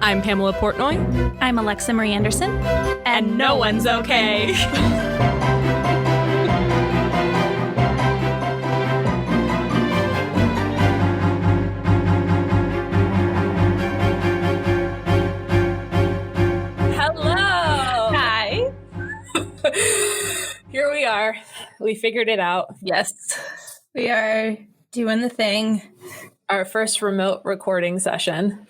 I'm Pamela Portnoy. I'm Alexa Marie Anderson. And no one's okay. Hello. Hi. Here we are. We figured it out. Yes, we are doing the thing. Our first remote recording session.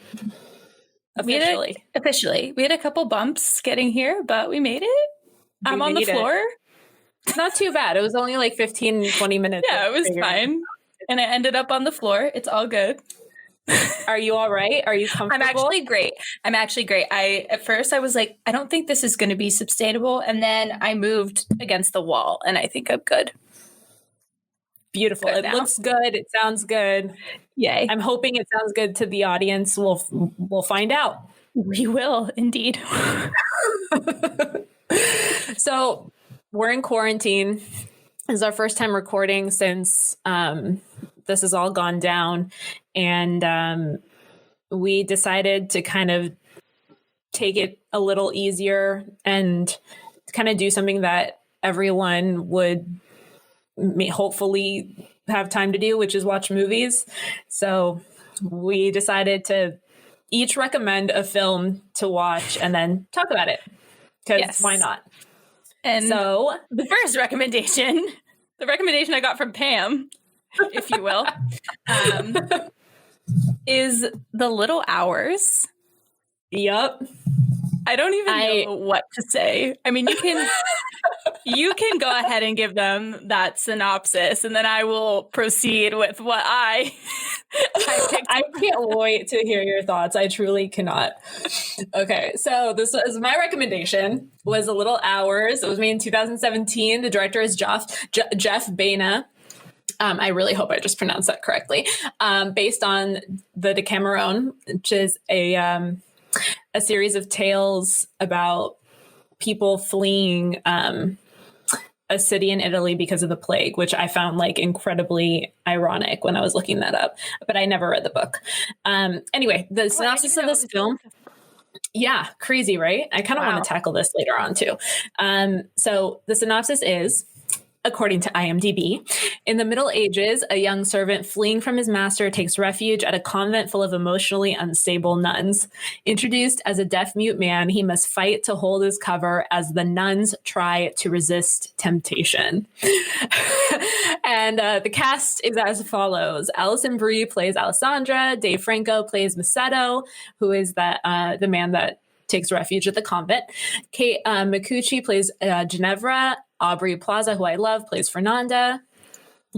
Officially. We had a couple bumps getting here, but we made it. I'm on the floor. It's not too bad. It was only like 15, 20 minutes. Yeah, it was fine. And I ended up on the floor. It's all good. Are you all right? Are you comfortable? I'm actually great. At first I was like, I don't think this is going to be sustainable. And then I moved against the wall and I think I'm good. Beautiful. It looks good. It sounds good. Yay. I'm hoping it sounds good to the audience. We'll find out. We will indeed. So we're in quarantine. This is our first time recording since this has all gone down. And we decided to kind of take it a little easier and kind of do something that everyone would hopefully have time to do, which is watch movies. So we decided to each recommend a film to watch and then talk about it. Because why not? And so the first recommendation, the recommendation I got from Pam, if you will, is The Little Hours. Yep. I don't even know what to say. I mean, you can go ahead and give them that synopsis, and then I will proceed with what I picked. I can't wait to hear your thoughts. I truly cannot. Okay, so this is my recommendation. Was A Little Hours. It was made in 2017. The director is Jeff Baena. I really hope I just pronounced that correctly. Based on the Decameron, which is a series of tales about people fleeing a city in Italy because of the plague, which I found like incredibly ironic when I was looking that up, but I never read the book. Anyway, the synopsis of this film. Yeah, crazy, right? I kind of want to tackle this later on too. So the synopsis is, according to IMDb, in the Middle Ages, a young servant fleeing from his master takes refuge at a convent full of emotionally unstable nuns. Introduced as a deaf-mute man, he must fight to hold his cover as the nuns try to resist temptation. And the cast is as follows. Alison Brie plays Alessandra. Dave Franco plays Macedo, who is the man that takes refuge at the convent. Kate Micucci plays Ginevra. Aubrey Plaza, who I love, plays Fernanda.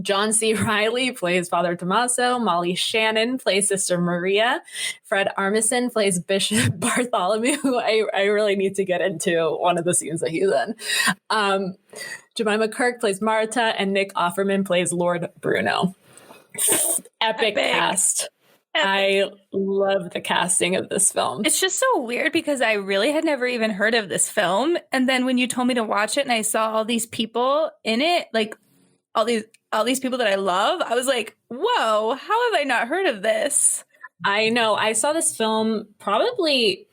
John C. Reilly plays Father Tommaso. Molly Shannon plays Sister Maria. Fred Armisen plays Bishop Bartholomew, who I really need to get into one of the scenes that he's in. Jemima Kirk plays Marta, and Nick Offerman plays Lord Bruno. Epic cast. I love the casting of this film. It's just so weird because I really had never even heard of this film. And then when you told me to watch it and I saw all these people in it, like all these people that I love, I was like, whoa, how have I not heard of this? I know. I saw this film probably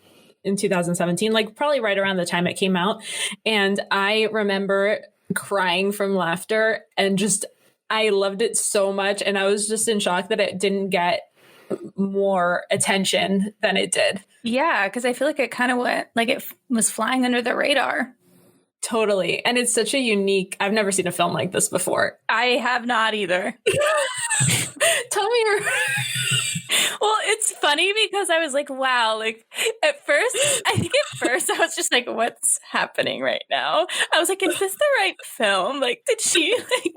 in 2017, like probably right around the time it came out. And I remember crying from laughter and I loved it so much. And I was just in shock that it didn't get more attention than it did. Yeah, because I feel like it kind of went like it was flying under the radar. Totally. And it's such a unique, I've never seen a film like this before. I have not either. Tell me your... Well, it's funny because I was like, wow, like at first I was just like, what's happening right now? I was like, is this the right film? Like, did she like...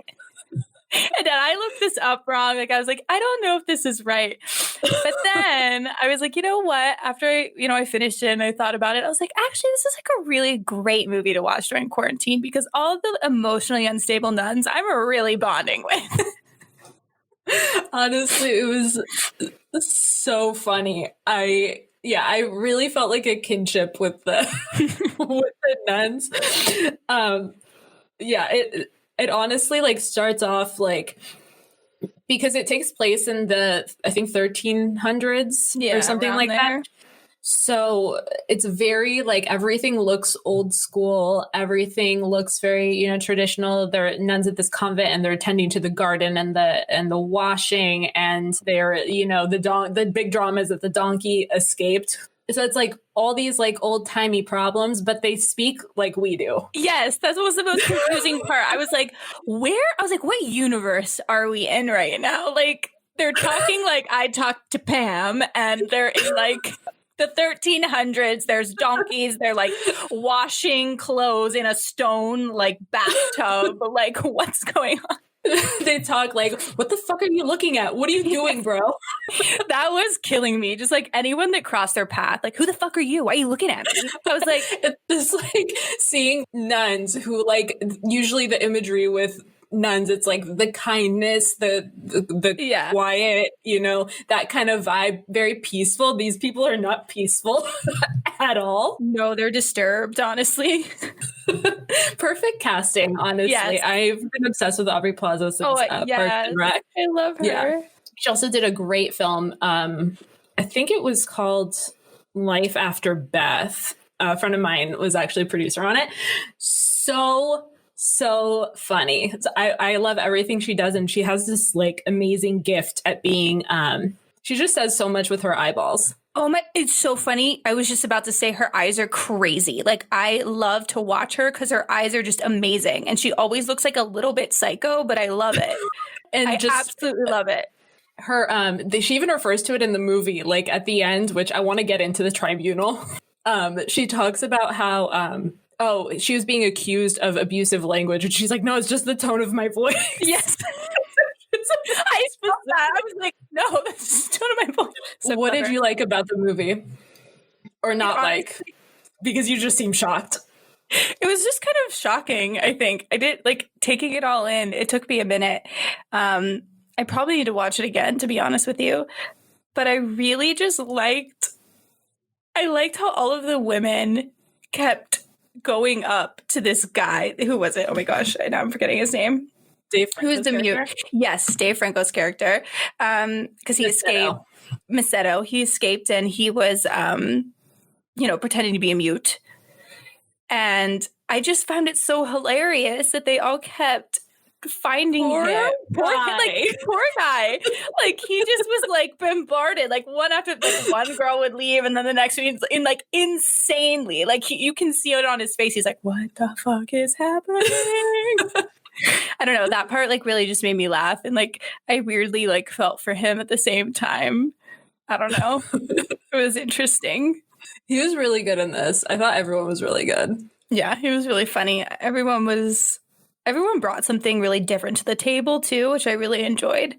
And then I looked this up wrong. Like, I was like, I don't know if this is right. But then I was like, you know what? After I finished it and I thought about it, I was like, actually, this is like a really great movie to watch during quarantine because all of the emotionally unstable nuns I'm really bonding with. Honestly, it was so funny. I really felt like a kinship with the with the nuns. It honestly like starts off like because it takes place in the I think 1300s or something like that. So it's very like everything looks old school. Everything looks very, traditional. They're nuns at this convent and they're attending to the garden and the washing, and they're, the big drama is that the donkey escaped. So it's like all these like old timey problems, but they speak like we do. Yes, that was the most confusing part. I was like, what universe are we in right now? Like, they're talking like I talked to Pam, and they're in like the 1300s. There's donkeys. They're like washing clothes in a stone like bathtub. Like, what's going on? They talk like, what the fuck are you looking at? What are you doing, bro? That was killing me. Just like anyone that crossed their path, like, who the fuck are you? Why are you looking at me? I was like, it's like seeing nuns who like, usually the imagery with nuns, it's like the kindness, the quiet, that kind of vibe, very peaceful. These people are not peaceful at all. No, they're disturbed, honestly. Perfect casting, honestly. Yes. I've been obsessed with Aubrey Plaza since Parks and Rec. I love her. Yeah. She also did a great film. I think it was called Life After Beth. A friend of mine was actually a producer on it. So funny. I love everything she does, and she has this like amazing gift at being she just says so much with her eyeballs. Oh my, it's so funny. I was just about to say her eyes are crazy. Like, I love to watch her because her eyes are just amazing, and she always looks like a little bit psycho, but I love it. And I absolutely love it. Her she even refers to it in the movie, like at the end, which I want to get into the tribunal. She talks about how she was being accused of abusive language, and she's like, no, it's just the tone of my voice. Yes. I was like, no, that's the tone of my voice. So what did you like about the movie? Or not like? Because you just seem shocked. It was just kind of shocking, I think. I did, like, taking it all in. It took me a minute. I probably need to watch it again, to be honest with you. But I really just liked how all of the women kept going up to this guy. Who was it? Oh my gosh, now I'm forgetting his name. Dave Franco's Who's the character? Mute? Yes, Dave Franco's character. Because he escaped. Misetto. He escaped, and he was, pretending to be a mute. And I just found it so hilarious that they all kept finding him. Poor guy. Like, he just was like bombarded. Like, one after one girl would leave, and then the next one in like insanely. Like, you can see it on his face. He's like, "What the fuck is happening?" I don't know. That part like really just made me laugh, and like I weirdly like felt for him at the same time. I don't know. It was interesting. He was really good in this. I thought everyone was really good. Yeah, he was really funny. Everyone brought something really different to the table too, which I really enjoyed.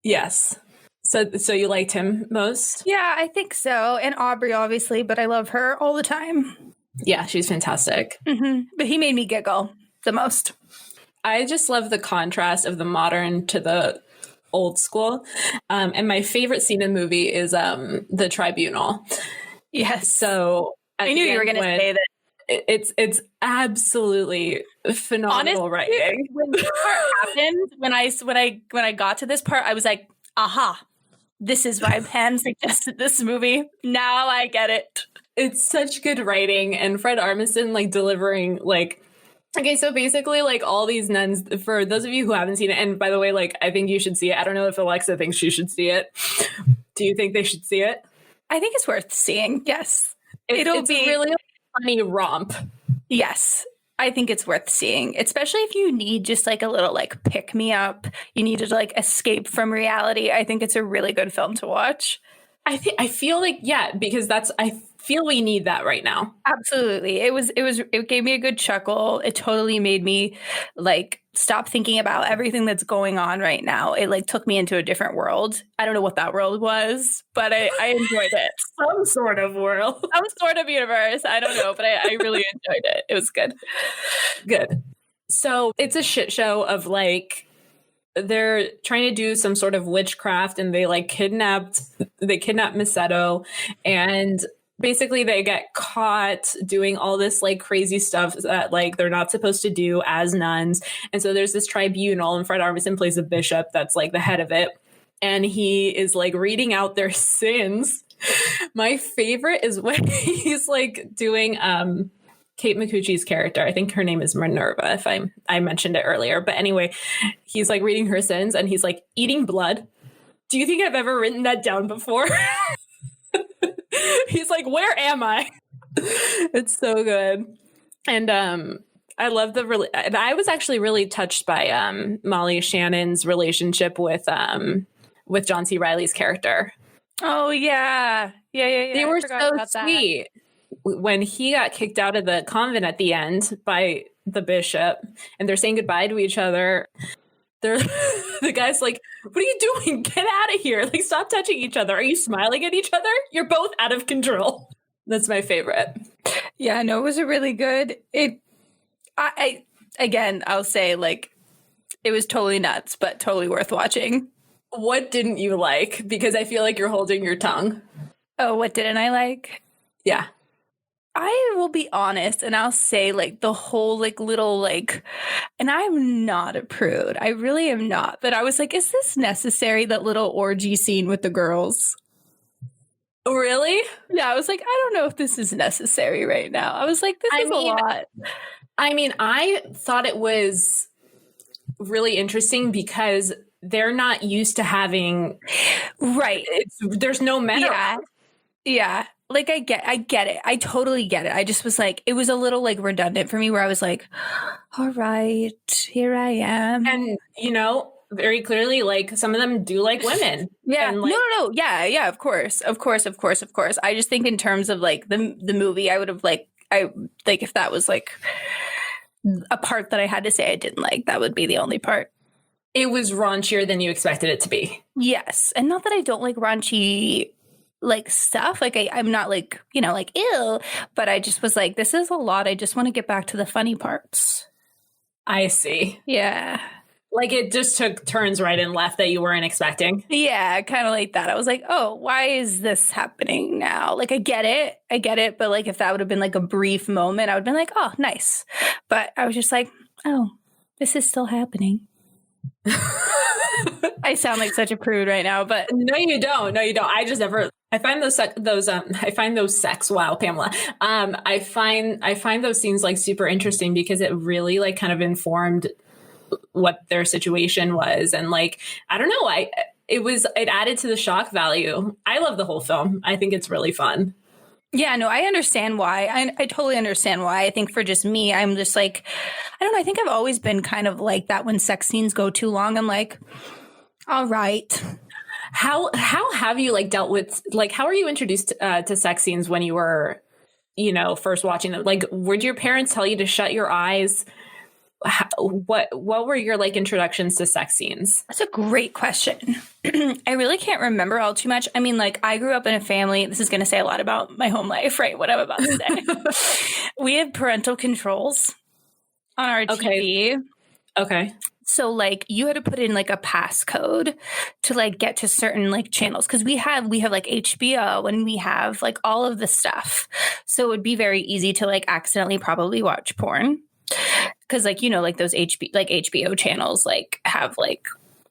Yes. So you liked him most? Yeah, I think so. And Aubrey, obviously, but I love her all the time. Yeah, she's fantastic. Mm-hmm. But he made me giggle the most. I just love the contrast of the modern to the old school. And my favorite scene in the movie is the tribunal. Yes. So I knew you were going to say that. It's absolutely phenomenal. Honestly, writing. When this part happened, when I got to this part, I was like, aha, this is why Pam suggested this movie. Now I get it. It's such good writing, and Fred Armisen like delivering like. Okay, so basically, like, all these nuns, for those of you who haven't seen it, and by the way, like, I think you should see it. I don't know if Alexa thinks she should see it. Do you think they should see it? I think it's worth seeing, yes. It'll be a really funny romp. Yes, I think it's worth seeing, especially if you need just, like, a little, like, pick-me-up. You need to, like, escape from reality. I think it's a really good film to watch. I feel like, yeah, because I feel we need that right now. Absolutely. It gave me a good chuckle. It totally made me like stop thinking about everything that's going on right now. It like took me into a different world. I don't know what that world was, but I enjoyed it. Some sort of world. Some sort of universe. I don't know, but I really enjoyed it. It was good. Good. So it's a shit show of like, they're trying to do some sort of witchcraft, and they kidnap Misetto, and basically they get caught doing all this like crazy stuff that like they're not supposed to do as nuns. And so there's this tribunal, and Fred Armisen plays a bishop that's like the head of it, and he is like reading out their sins My favorite is when he's like doing Kate Micucci's character. I think her name is Minerva, if I mentioned it earlier. But anyway, he's like reading her sins and he's like, eating blood. Do you think I've ever written that down before? He's like, where am I? It's so good. And I love I was actually really touched by Molly Shannon's relationship with John C. Reilly's character. Oh yeah. They were so sweet. When he got kicked out of the convent at the end by the bishop and they're saying goodbye to each other, the guy's like, what are you doing? Get out of here. Like, stop touching each other. Are you smiling at each other? You're both out of control. That's my favorite. Yeah, no, it was a really good. I'll say, like, it was totally nuts, but totally worth watching. What didn't you like? Because I feel like you're holding your tongue. Oh, what didn't I like? Yeah. I will be honest, and I'll say, like, the whole, like, little, like, and I'm not a prude. I really am not. But I was like, is this necessary, that little orgy scene with the girls? Really? Yeah, I was like, I don't know if this is necessary right now. I was like, this is a lot. I mean, I thought it was really interesting because they're not used to having... Right. There's no men around. Yeah. Like, I get it. I totally get it. I just was like, it was a little, like, redundant for me where I was like, all right, here I am. And, you know, very clearly, like, some of them do like women. Yeah. And, like, No. Yeah, of course. I just think in terms of, like, the movie, I would have, like, if that was, like, a part that I had to say I didn't like, that would be the only part. It was raunchier than you expected it to be. Yes. And not that I don't like raunchy, like, stuff. Like, I'm not, like, you know, like, ew. But I just was like, this is a lot. I just want to get back to the funny parts. I see. Yeah. Like, it just took turns right and left that you weren't expecting. Yeah, kind of like that. I was like, oh, why is this happening now? Like, I get it. But, like, if that would have been, like, a brief moment, I would have been like, oh, nice. But I was just like, oh, this is still happening. I sound like such a prude right now, but no, you don't. I find those sex. Wow, Pamela. I find those scenes, like, super interesting because it really, like, kind of informed what their situation was, and, like, I don't know, it added to the shock value. I love the whole film. I think it's really fun. Yeah, no, I understand why. I totally understand why. I think for just me, I'm just like, I don't know. I think I've always been kind of like that when sex scenes go too long. I'm like, all right. How have you, like, dealt with, like, how were you introduced to sex scenes when you were, you know, first watching them? Like, would your parents tell you to shut your eyes? What were your, like, introductions to sex scenes? That's a great question. I really can't remember all too much. I mean, like, I grew up in a family. This is going to say a lot about my home life, right? What I'm about to say. We have parental controls on our TV. Okay. So, like, you had to put in, like, a passcode to, like, get to certain, like, channels. Because we have like HBO and we have, like, all of the stuff. So it would be very easy to, like, accidentally probably watch porn. Because, like, you know, like, those HBO channels, like, have, like,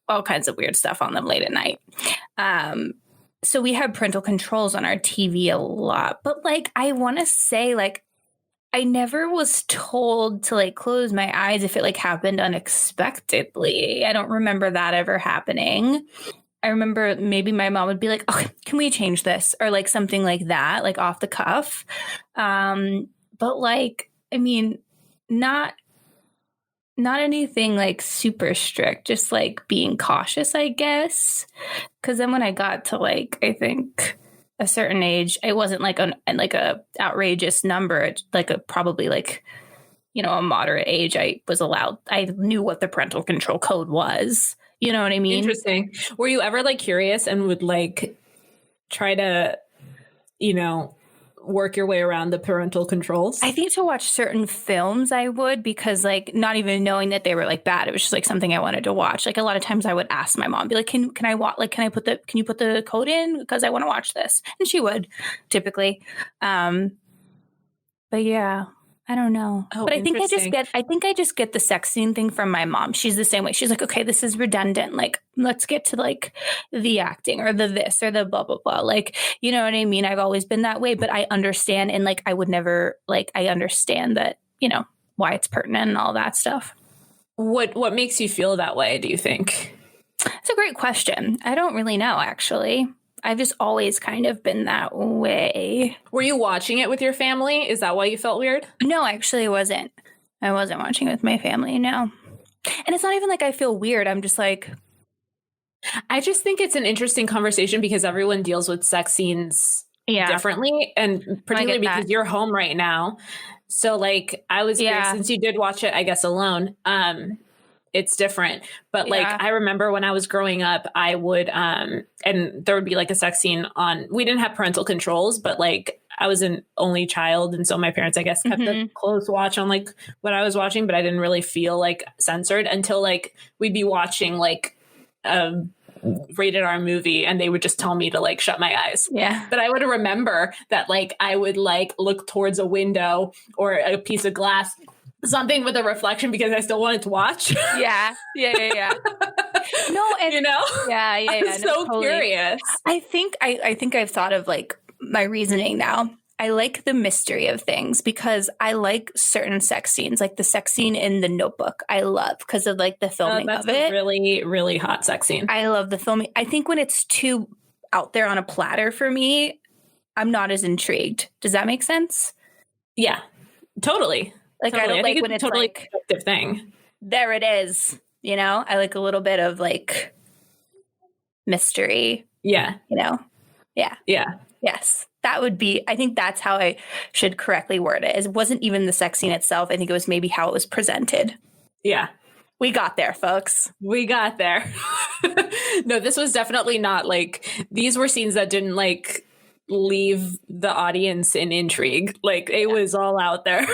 all kinds of weird stuff on them late at night. So we had parental controls on our TV a lot. But, like, I want to say, like, I never was told to, like, close my eyes if it, like, happened unexpectedly. I don't remember that ever happening. I remember maybe my mom would be like, oh, can we change this? Or, like, something like that, like, off the cuff. But, like, I mean, not anything, like, super strict, just, like, being cautious, I guess. Because then when I got to, like, I think a certain age, it wasn't like a outrageous number. It's like probably, like, you know, a moderate age. I knew what the parental control code was. You know what I mean? Interesting. Were you ever, like, curious and would, like, try to, you know, work your way around the parental controls? I think to watch certain films I would, because, like, not even knowing that they were, like, bad, it was just, like, something I wanted to watch. Like, a lot of times I would ask my mom, be like, can I watch, like, can you put the code in, because I want to watch this? And she would, typically. But yeah, I don't know. Oh, but I think I just get the sex scene thing from my mom. She's the same way. She's like, okay, this is redundant. Like, let's get to like the acting or the this or the blah, blah, blah. Like, you know what I mean? I've always been that way, but I understand. And like, I would never like, I understand that, you know, why it's pertinent and all that stuff. What makes you feel that way, do you think? It's a great question. I don't really know, actually. I've just always kind of been that way. Were you watching it with your family? Is that why you felt weird? No, actually, I wasn't. I wasn't watching it with my family, no. And it's not even like I feel weird. I'm just like... I just think it's an interesting conversation because everyone deals with sex scenes differently. And particularly because you're home right now. So, like, I was curious, since you did watch it, I guess, alone, it's different. But like, I remember when I was growing up, I would, and there would be like a sex scene on, we didn't have parental controls, but like I was an only child. And so my parents, I guess, kept a close watch on like what I was watching, but I didn't really feel like censored until like we'd be watching like a rated R movie and they would just tell me to like shut my eyes. Yeah. But I would remember that like I would like look towards a window or a piece of glass, something with a reflection because I still wanted to watch. Yeah. No, and you know? Yeah. I'm so totally. Curious. I think I've thought of like my reasoning now. I like the mystery of things because I like certain sex scenes, like the sex scene in The Notebook. I love because of like the filming of it. That's a really, really hot sex scene. I love the filming. I think when it's too out there on a platter for me, I'm not as intrigued. Does that make sense? Yeah, totally. Like totally. I don't like when it's totally like subjective thing. There it is. You know, I like a little bit of like mystery. Yeah. You know? Yeah. Yeah. Yes. That would be, I think that's how I should correctly word it. It wasn't even the sex scene itself. I think it was maybe how it was presented. Yeah. We got there, folks. We got there. No, this was definitely not like, these were scenes that didn't like leave the audience in intrigue. Like it was all out there.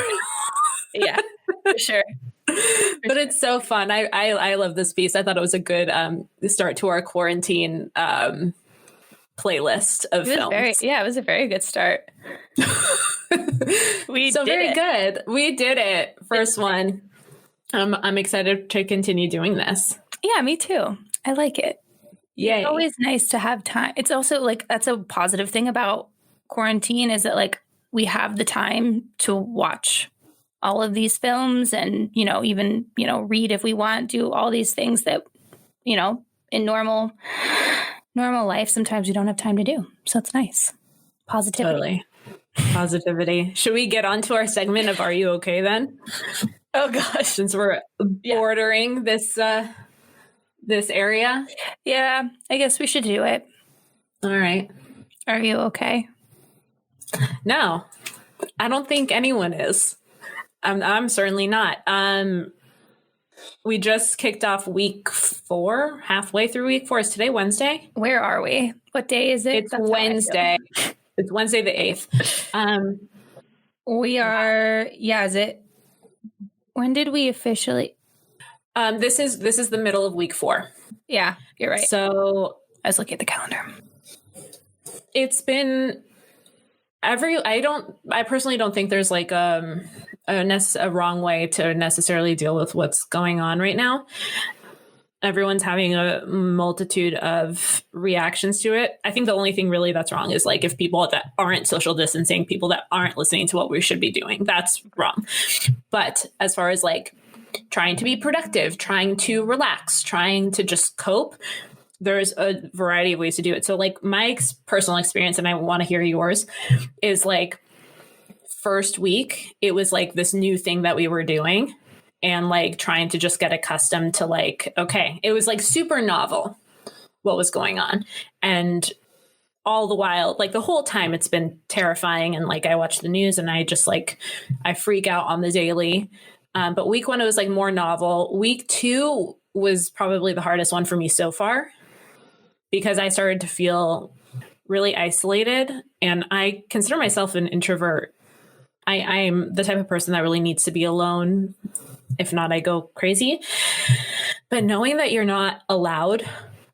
Yeah, for sure. But it's so fun. I love this piece. I thought it was a good start to our quarantine playlist of films. It was a very good start. We did it. First one. I'm excited to continue doing this. Yeah, me too. I like it. Yay. It's always nice to have time. It's also like, that's a positive thing about quarantine is that like we have the time to watch all of these films and, you know, even, you know, read if we want, do all these things that, you know, in normal life, sometimes we don't have time to do. So it's nice. Positivity. Totally. Positivity. Should we get on to our segment of Are You Okay then? Oh gosh. Since we're bordering this area. Yeah, I guess we should do it. All right. Are you okay? No, I don't think anyone is. I'm certainly not. We just kicked off week 4, halfway through week 4. Is today Wednesday? Where are we? What day is it? It's Wednesday. It's Wednesday the 8th. We are, is it? When did we officially? This is the middle of week 4. Yeah, you're right. So I was looking at the calendar. It's been I personally don't think there's like a wrong way to necessarily deal with what's going on right now. Everyone's having a multitude of reactions to it. I think the only thing really that's wrong is like if people that aren't social distancing, people that aren't listening to what we should be doing, that's wrong. But as far as like trying to be productive, trying to relax, trying to just cope, there's a variety of ways to do it. So like my personal experience, and I want to hear yours, is like first week, it was like this new thing that we were doing and like trying to just get accustomed to like, okay, it was like super novel what was going on. And all the while, like the whole time it's been terrifying. And like I watch the news and I just like, I freak out on the daily. But week 1, it was like more novel. Week 2 was probably the hardest one for me so far because I started to feel really isolated, and I consider myself an introvert. I'm the type of person that really needs to be alone. If not, I go crazy. But knowing that you're not allowed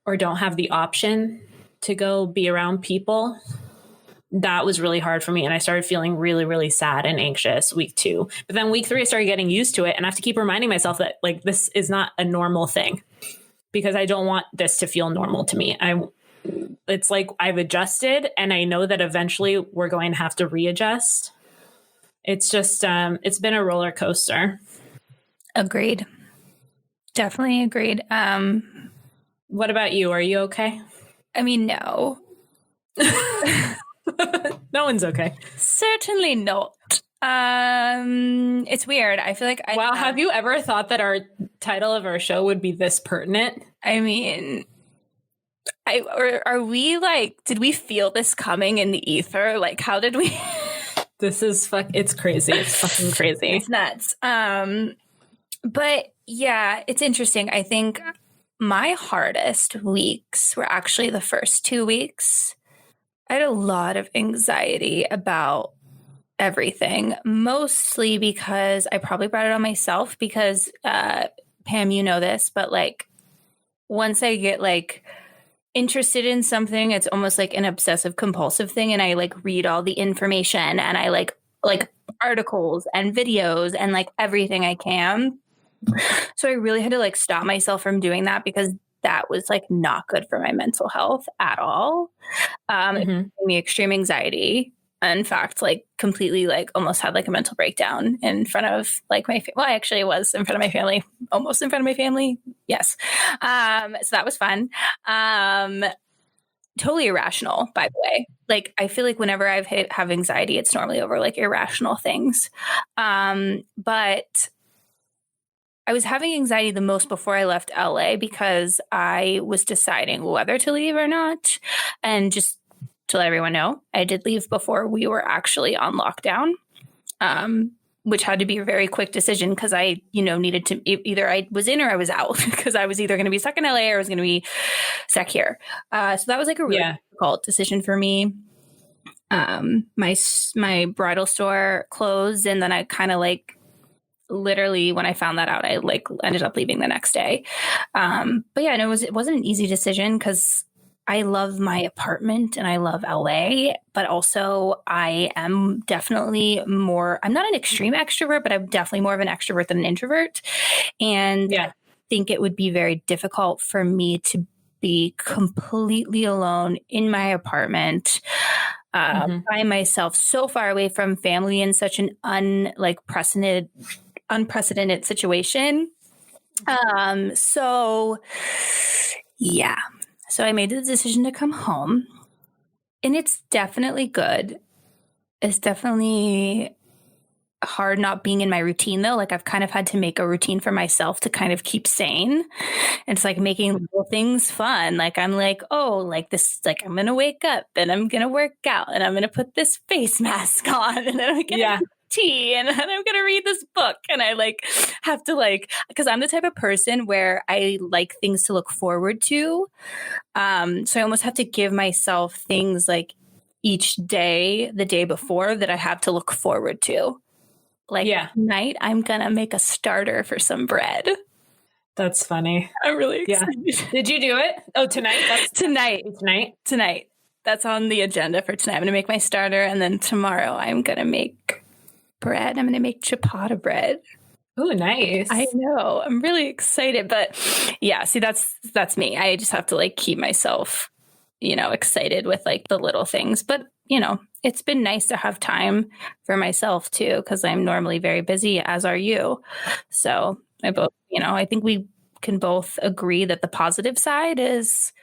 or don't have the option to go be around people that was really hard for me. And I started feeling really, really sad and anxious week 2. But then week 3, I started getting used to it. And I have to keep reminding myself that like, this is not a normal thing, because I don't want this to feel normal to me. It's like I've adjusted, and I know that eventually we're going to have to readjust. It's just, it's been a roller coaster. Agreed. Definitely agreed. What about you? Are you okay? I mean, no. No one's okay. Certainly not. It's weird. I feel like wow, have you ever thought that our title of our show would be this pertinent? I mean, are we like, did we feel this coming in the ether? Like, how did we? This is it's crazy. It's fucking crazy. It's nuts. But yeah, it's interesting. I think my hardest weeks were actually the first 2 weeks. I had a lot of anxiety about everything, mostly because I probably brought it on myself because, Pam, you know this, but like once I get like interested in something, it's almost like an obsessive compulsive thing. And I like read all the information and I like articles and videos and like everything I can. So I really had to like stop myself from doing that because that was like not good for my mental health at all. It gave me extreme anxiety. In fact, like completely like almost had like a mental breakdown in front of like I actually was in front of my family, almost in front of my family. Yes. So that was fun. Totally irrational, by the way. Like, I feel like whenever have anxiety, it's normally over like irrational things. But I was having anxiety the most before I left LA because I was deciding whether to leave or not. And just to let everyone know, I did leave before we were actually on lockdown, which had to be a very quick decision because I, needed to either I was in or I was out because I was either going to be stuck in LA or I was going to be stuck here. So that was like a really difficult decision for me. My bridal store closed, and then I kind of like literally when I found that out, I like ended up leaving the next day. But yeah, no, it wasn't an easy decision because I love my apartment and I love LA, but also I am definitely I'm not an extreme extrovert, but I'm definitely more of an extrovert than an introvert. And I think it would be very difficult for me to be completely alone in my apartment by myself, so far away from family in such an unprecedented situation. So yeah. So I made the decision to come home, and it's definitely good. It's definitely hard not being in my routine though. Like I've kind of had to make a routine for myself to kind of keep sane. And it's like making little things fun. Like I'm like, oh, like this, like I'm going to wake up and I'm going to work out and I'm going to put this face mask on and then I'm going to tea and then I'm going to read this book. And I like have to because I'm the type of person where I like things to look forward to. So I almost have to give myself things like each day, the day before, that I have to look forward to. Like tonight, I'm going to make a starter for some bread. That's funny. I'm really excited. Yeah. Did you do it? Oh, tonight? Tonight. That's on the agenda for tonight. I'm going to make my starter. And then tomorrow I'm going to make bread. I'm going to make ciabatta bread. Oh, nice. I know. I'm really excited. But yeah, see, that's me. I just have to like keep myself, excited with like the little things. But, it's been nice to have time for myself too, because I'm normally very busy, as are you. So I think we can both agree that the positive side is,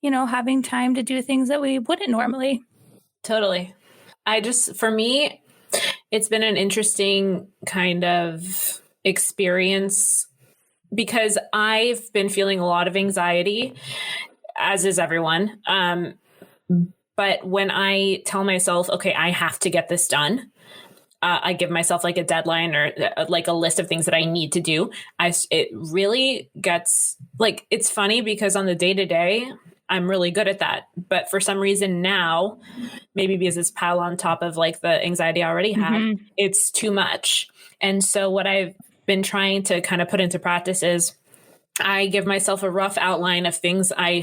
having time to do things that we wouldn't normally. Totally. For me, it's been an interesting kind of experience because I've been feeling a lot of anxiety, as is everyone. But when I tell myself, okay, I have to get this done, I give myself like a deadline or like a list of things that I need to do. It really gets like, it's funny because on the day to day, I'm really good at that. But for some reason now, maybe because it's piled on top of like the anxiety I already had, it's too much. And so what I've been trying to kind of put into practice is I give myself a rough outline of things I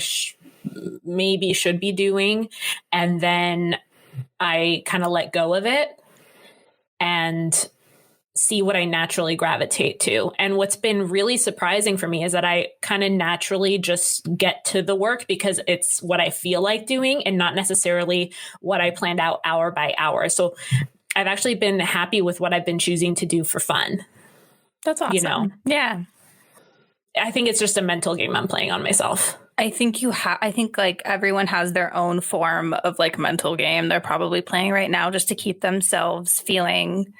maybe should be doing. And then I kind of let go of it and see what I naturally gravitate to. And what's been really surprising for me is that I kind of naturally just get to the work because it's what I feel like doing and not necessarily what I planned out hour by hour. So I've actually been happy with what I've been choosing to do for fun. That's awesome. You know? Yeah. I think it's just a mental game I'm playing on myself. I think I think like everyone has their own form of like mental game they're probably playing right now just to keep themselves feeling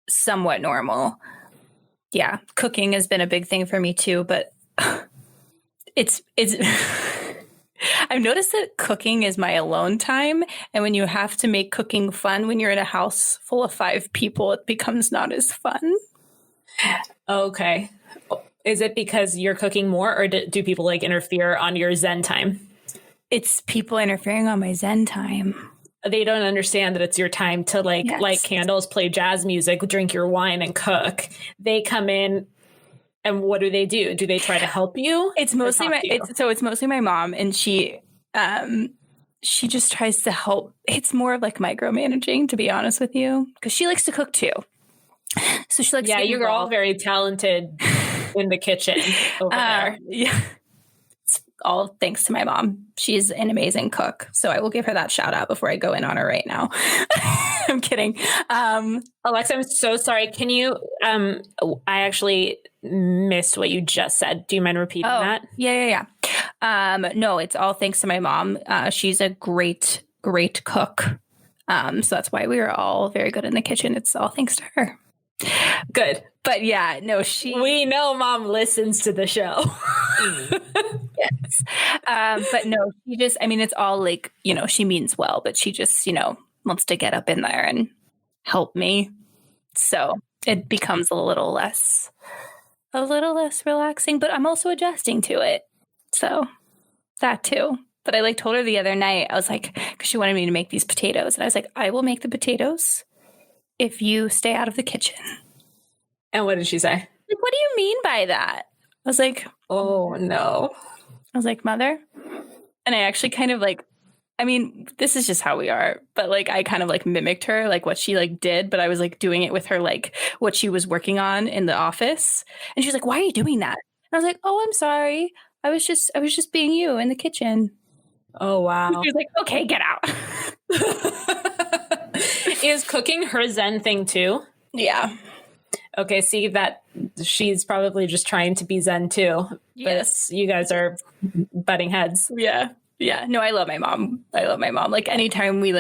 somewhat normal. Yeah. Cooking has been a big thing for me too, but it's I've noticed that cooking is my alone time. And when you have to make cooking fun, when you're in a house full of 5 people, it becomes not as fun. Okay. Is it because you're cooking more, or do people like interfere on your Zen time? It's people interfering on my Zen time. They don't understand that it's your time to like light candles, play jazz music, drink your wine, and cook. They come in, and what do? Do they try to help you? It's mostly it's mostly my mom, and she just tries to help. It's more of like micromanaging, to be honest with you, because she likes to cook too. So she likes. Yeah, you're all very talented in the kitchen over there. Yeah. It's all thanks to my mom. She's an amazing cook. So I will give her that shout out before I go in on her right now. I'm kidding. Alexa, I'm so sorry. Can you, I actually missed what you just said. Do you mind repeating that? Yeah. No, it's all thanks to my mom. She's a great cook. So that's why we are all very good in the kitchen. It's all thanks to her. Good. But yeah, no, we know mom listens to the show. Yes. But no, she just, I mean, it's all like, she means well, but she just, wants to get up in there and help me. So it becomes a little less relaxing, but I'm also adjusting to it. So that too. But I told her the other night, I was like, because she wanted me to make these potatoes. And I was like, I will make the potatoes if you stay out of the kitchen. And what did she say? Like, what do you mean by that? I was like, oh no. I was like, Mother. And I actually kind of this is just how we are. But I kind of mimicked her, what she did. But I was doing it with her, what she was working on in the office. And she was like, why are you doing that? And I was like, oh, I'm sorry. I was just being you in the kitchen. Oh, wow. She was like, okay, get out. Is cooking her Zen thing too? Yeah. Okay, see that she's probably just trying to be Zen too. Yes. But you guys are butting heads. Yeah. Yeah. No, I love my mom. Anytime we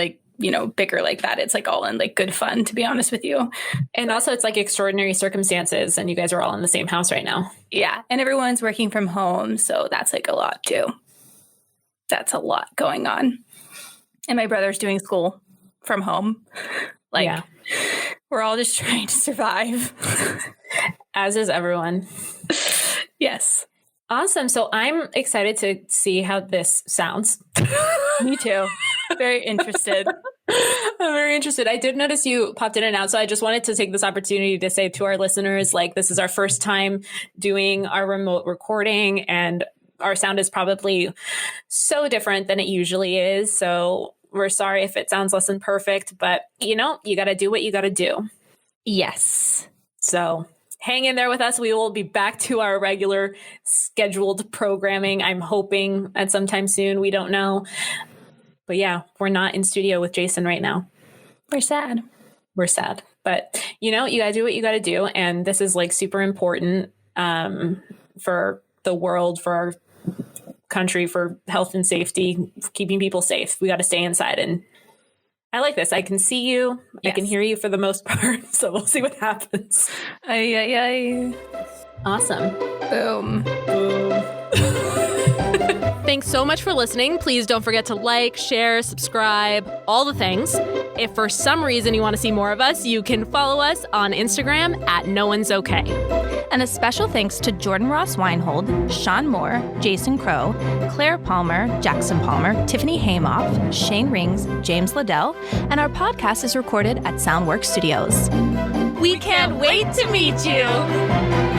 bicker like that, it's all in good fun, to be honest with you. And also it's extraordinary circumstances and you guys are all in the same house right now. Yeah. And everyone's working from home. So that's a lot too. That's a lot going on. And my brother's doing school from home. Yeah. We're all just trying to survive. As is everyone. Yes. Awesome. So I'm excited to see how this sounds. Me too. Very interested. I'm very interested. I did notice you popped in and out. So I just wanted to take this opportunity to say to our listeners, this is our first time doing our remote recording and our sound is probably so different than it usually is. So we're sorry if it sounds less than perfect, but you got to do what you got to do. Yes. So hang in there with us. We will be back to our regular scheduled programming. I'm hoping at some time soon. We don't know. But yeah, we're not in studio with Jason right now. We're sad. But you got to do what you got to do. And this is super important for the world, for our country, for health and safety, keeping people safe. We got to stay inside. And I like this. I can see you. Yes. I can hear you for the most part. So we'll see what happens. Ay. Awesome. Boom. Thanks so much for listening. Please don't forget to like, share, subscribe, all the things. If for some reason you want to see more of us, you can follow us on Instagram at Noonesokay. And a special thanks to Jordan Ross Weinhold, Sean Moore, Jason Crow, Claire Palmer, Jackson Palmer, Tiffany Haymoff, Shane Rings, James Liddell, and our podcast is recorded at Soundworks Studios. We can't wait to meet you!